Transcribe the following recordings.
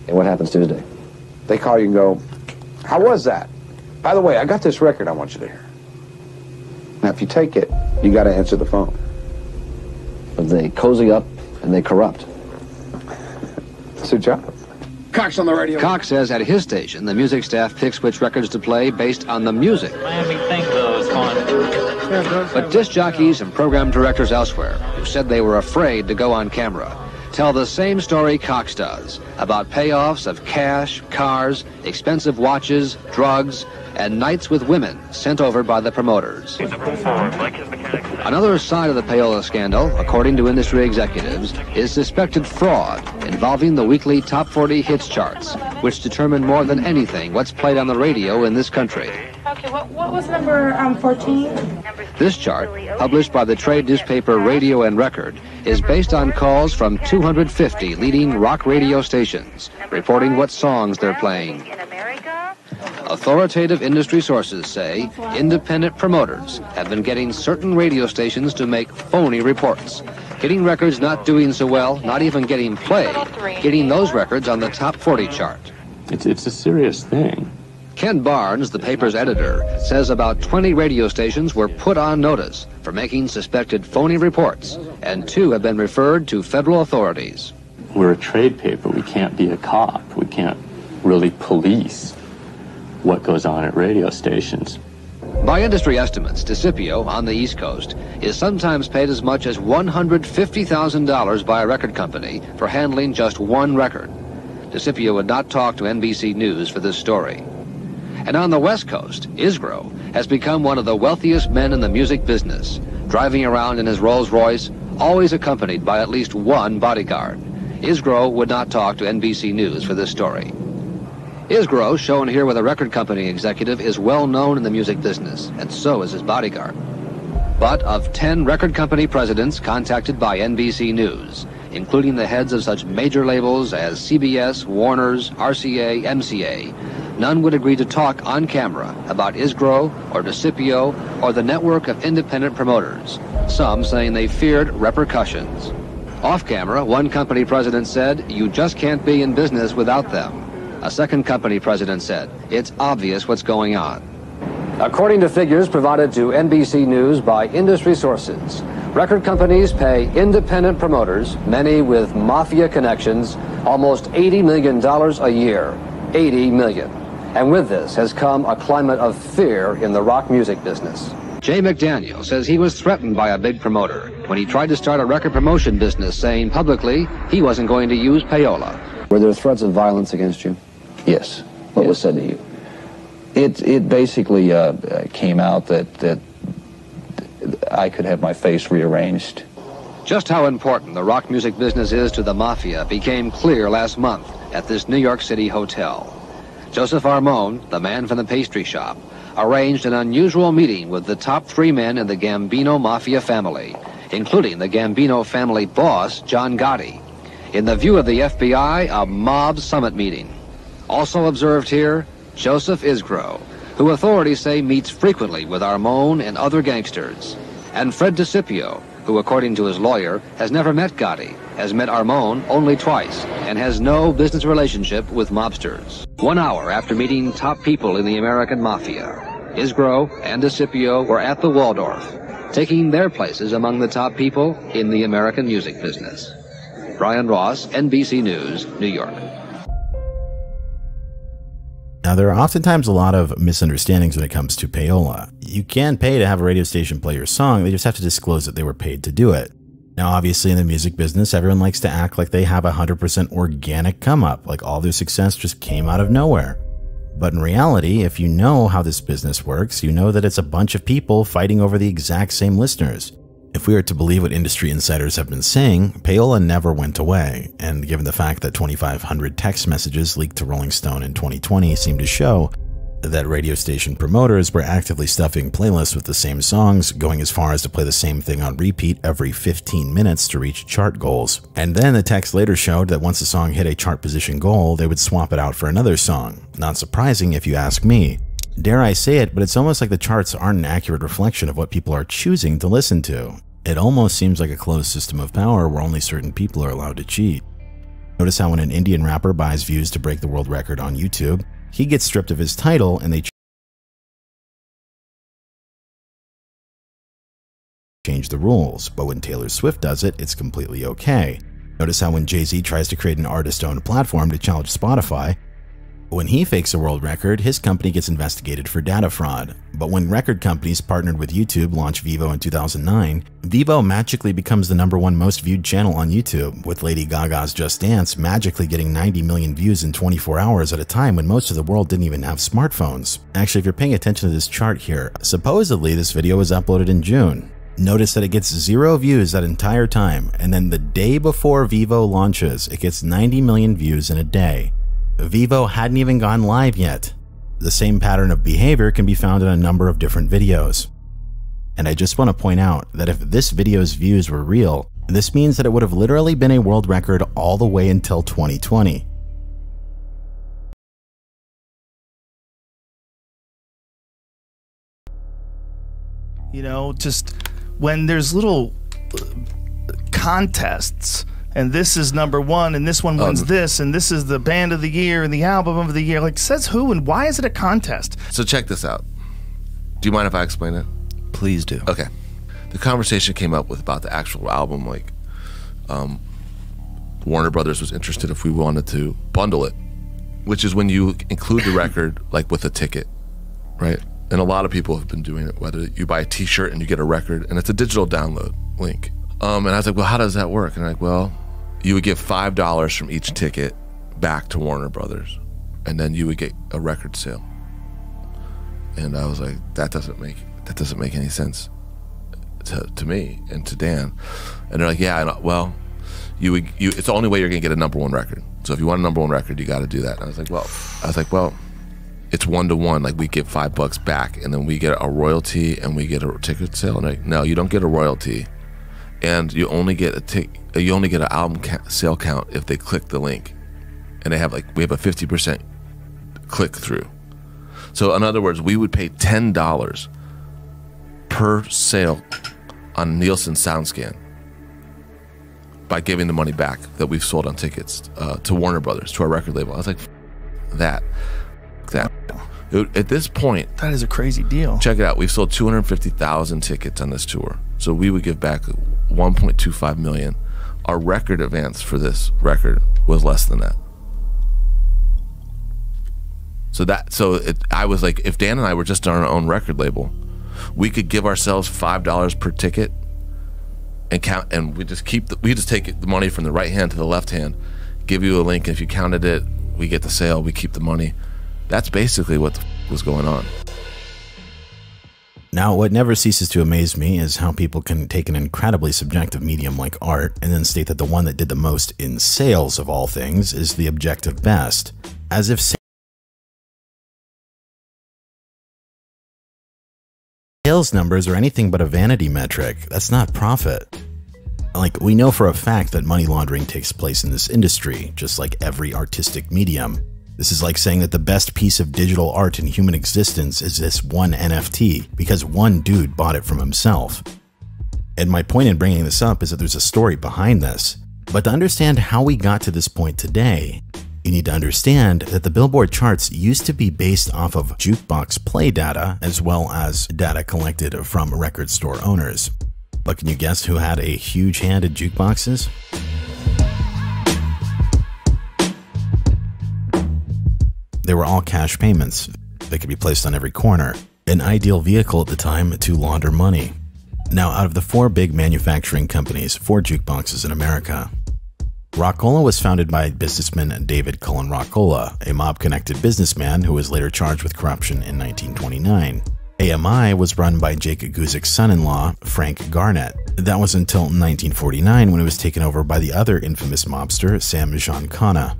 And what happens Tuesday? They call you and go, how was that? By the way, I got this record I want you to hear. Now, if you take it, you got to answer the phone. But they cozy up and they corrupt. It's their job. Cox on the radio. Cox says at his station, the music staff picks which records to play based on the music. Miami think though is fun. But disc jockeys and program directors elsewhere, who said they were afraid to go on camera, tell the same story Cox does about payoffs of cash, cars, expensive watches, drugs, and nights with women sent over by the promoters. Another side of the payola scandal, according to industry executives, is suspected fraud involving the weekly Top 40 hits charts, which determine more than anything what's played on the radio in this country. Okay, what was number 14? This chart, published by the trade newspaper Radio and Record, is based on calls from 250 leading rock radio stations, reporting what songs they're playing. Authoritative industry sources say independent promoters have been getting certain radio stations to make phony reports, getting records not doing so well, not even getting played, getting those records on the Top 40 chart. It's a serious thing. Ken Barnes, the paper's editor, says about 20 radio stations were put on notice for making suspected phony reports, and 2 have been referred to federal authorities. We're a trade paper. We can't be a cop. We can't really police what goes on at radio stations. By industry estimates, DeCipio, on the East Coast, is sometimes paid as much as $150,000 by a record company for handling just one record. DeCipio would not talk to NBC News for this story. And on the West Coast, Isgro has become one of the wealthiest men in the music business, driving around in his Rolls-Royce, always accompanied by at least one bodyguard. Isgro would not talk to NBC News for this story. Isgro, shown here with a record company executive, is well known in the music business, and so is his bodyguard. But of 10 record company presidents contacted by NBC News, including the heads of such major labels as CBS, Warner's, RCA, MCA, none would agree to talk on camera about Isgro or DeCipio or the network of independent promoters, some saying they feared repercussions. Off camera, one company president said, "You just can't be in business without them." A second company president said, "It's obvious what's going on." According to figures provided to NBC News by industry sources, record companies pay independent promoters, many with mafia connections, almost $80 million a year. $80 million. And with this has come a climate of fear in the rock music business. Jay McDaniel says he was threatened by a big promoter when he tried to start a record promotion business, saying publicly he wasn't going to use payola. Were there threats of violence against you? Yes. What was said to you? It basically came out that I could have my face rearranged. Just how important the rock music business is to the mafia became clear last month at this New York City hotel. Joseph Armone, the man from the pastry shop, arranged an unusual meeting with the top 3 men in the Gambino mafia family, including the Gambino family boss, John Gotti. In the view of the FBI, a mob summit meeting. Also observed here, Joseph Isgro, who authorities say meets frequently with Armone and other gangsters, and Fred DeCipio, who, according to his lawyer, has never met Gotti, has met Armone only twice, and has no business relationship with mobsters. 1 hour after meeting top people in the American mafia, Isgro and DeCipio were at the Waldorf, taking their places among the top people in the American music business. Brian Ross, NBC News, New York. Now, there are oftentimes a lot of misunderstandings when it comes to payola. You can pay to have a radio station play your song, they just have to disclose that they were paid to do it. Now, obviously, in the music business, everyone likes to act like they have a 100% organic come-up, like all their success just came out of nowhere. But in reality, if you know how this business works, you know that it's a bunch of people fighting over the exact same listeners. If we are to believe what industry insiders have been saying, payola never went away, and given the fact that 2,500 text messages leaked to Rolling Stone in 2020 seem to show that radio station promoters were actively stuffing playlists with the same songs, going as far as to play the same thing on repeat every 15 minutes to reach chart goals. And then the text later showed that once a song hit a chart position goal, they would swap it out for another song. Not surprising if you ask me. Dare I say it, but it's almost like the charts aren't an accurate reflection of what people are choosing to listen to. It almost seems like a closed system of power where only certain people are allowed to cheat. Notice how when an Indian rapper buys views to break the world record on YouTube, he gets stripped of his title and they change the rules. But when Taylor Swift does it, it's completely okay. Notice how when Jay-Z tries to create an artist-owned platform to challenge Spotify, when he fakes a world record, his company gets investigated for data fraud. But when record companies partnered with YouTube launched Vivo in 2009, Vivo magically becomes the #1 most viewed channel on YouTube, with Lady Gaga's Just Dance magically getting 90 million views in 24 hours at a time when most of the world didn't even have smartphones. Actually, if you're paying attention to this chart here, supposedly this video was uploaded in June. Notice that it gets 0 views that entire time, and then the day before Vivo launches, it gets 90 million views in a day. Vivo hadn't even gone live yet. The same pattern of behavior can be found in a number of different videos. And I just want to point out that if this video's views were real, this means that it would have literally been a world record all the way until 2020. You know, just when there's little contests, and this is #1, and this one wins this, and this is the band of the year and the album of the year. Like, says who and why is it a contest? So check this out. Do you mind if I explain it? Please do. Okay. The conversation came up with about the actual album. Like, Warner Brothers was interested if we wanted to bundle it, which is when you include the record like with a ticket, right? And a lot of people have been doing it, whether you buy a t-shirt and you get a record, and it's a digital download link. And I was like, well, how does that work? And I'm like, well, you would give $5 from each ticket back to Warner Brothers, and then you would get a record sale. And I was like, that doesn't make any sense to me and to Dan. And they're like, yeah, well, it's the only way you're gonna get a #1 record. So if you want a #1 record, you got to do that. And I was like, well, it's 1-to-1. Like, we get $5 back, and then we get a royalty, and we get a ticket sale. And like, no, you don't get a royalty. And you only get an album sale count if they click the link, and we have a 50% click through. So in other words, we would pay $10 per sale on Nielsen SoundScan by giving the money back that we've sold on tickets to Warner Brothers, to our record label. I was like, that. At this point, that is a crazy deal. Check it out. We've sold 250,000 tickets on this tour. So we would give back 1.25 million. Our record advance for this record was less than that. I was like, if Dan and I were just on our own record label, we could give ourselves $5 per ticket and count, and we just take the money from the right hand to the left hand, give you a link, and if you counted it, we get the sale, we keep the money. That's basically what was going on. Now, what never ceases to amaze me is how people can take an incredibly subjective medium like art and then state that the one that did the most in sales of all things is the objective best, as if sales numbers are anything but a vanity metric. That's not profit. Like, we know for a fact that money laundering takes place in this industry, just like every artistic medium. This is like saying that the best piece of digital art in human existence is this one NFT because one dude bought it from himself. And my point in bringing this up is that there's a story behind this. But to understand how we got to this point today, you need to understand that the Billboard charts used to be based off of jukebox play data as well as data collected from record store owners. But can you guess who had a huge hand in jukeboxes? They were all cash payments. They could be placed on every corner. An ideal vehicle at the time to launder money. Now, out of the 4 big manufacturing companies for jukeboxes in America, Rockola was founded by businessman David Cullen Rockola, a mob-connected businessman who was later charged with corruption in 1929. AMI was run by Jake Guzik's son-in-law, Frank Garnett. That was until 1949 when it was taken over by the other infamous mobster, Sam Giancana.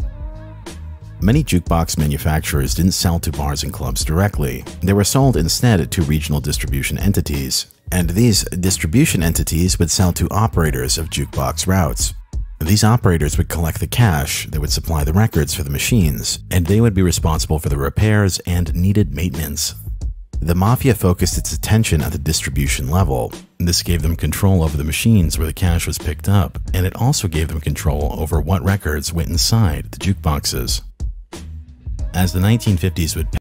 Many jukebox manufacturers didn't sell to bars and clubs directly. They were sold instead to regional distribution entities, and these distribution entities would sell to operators of jukebox routes. These operators would collect the cash, they would supply the records for the machines, and they would be responsible for the repairs and needed maintenance. The mafia focused its attention at the distribution level. This gave them control over the machines where the cash was picked up, and it also gave them control over what records went inside the jukeboxes. As the 1950s would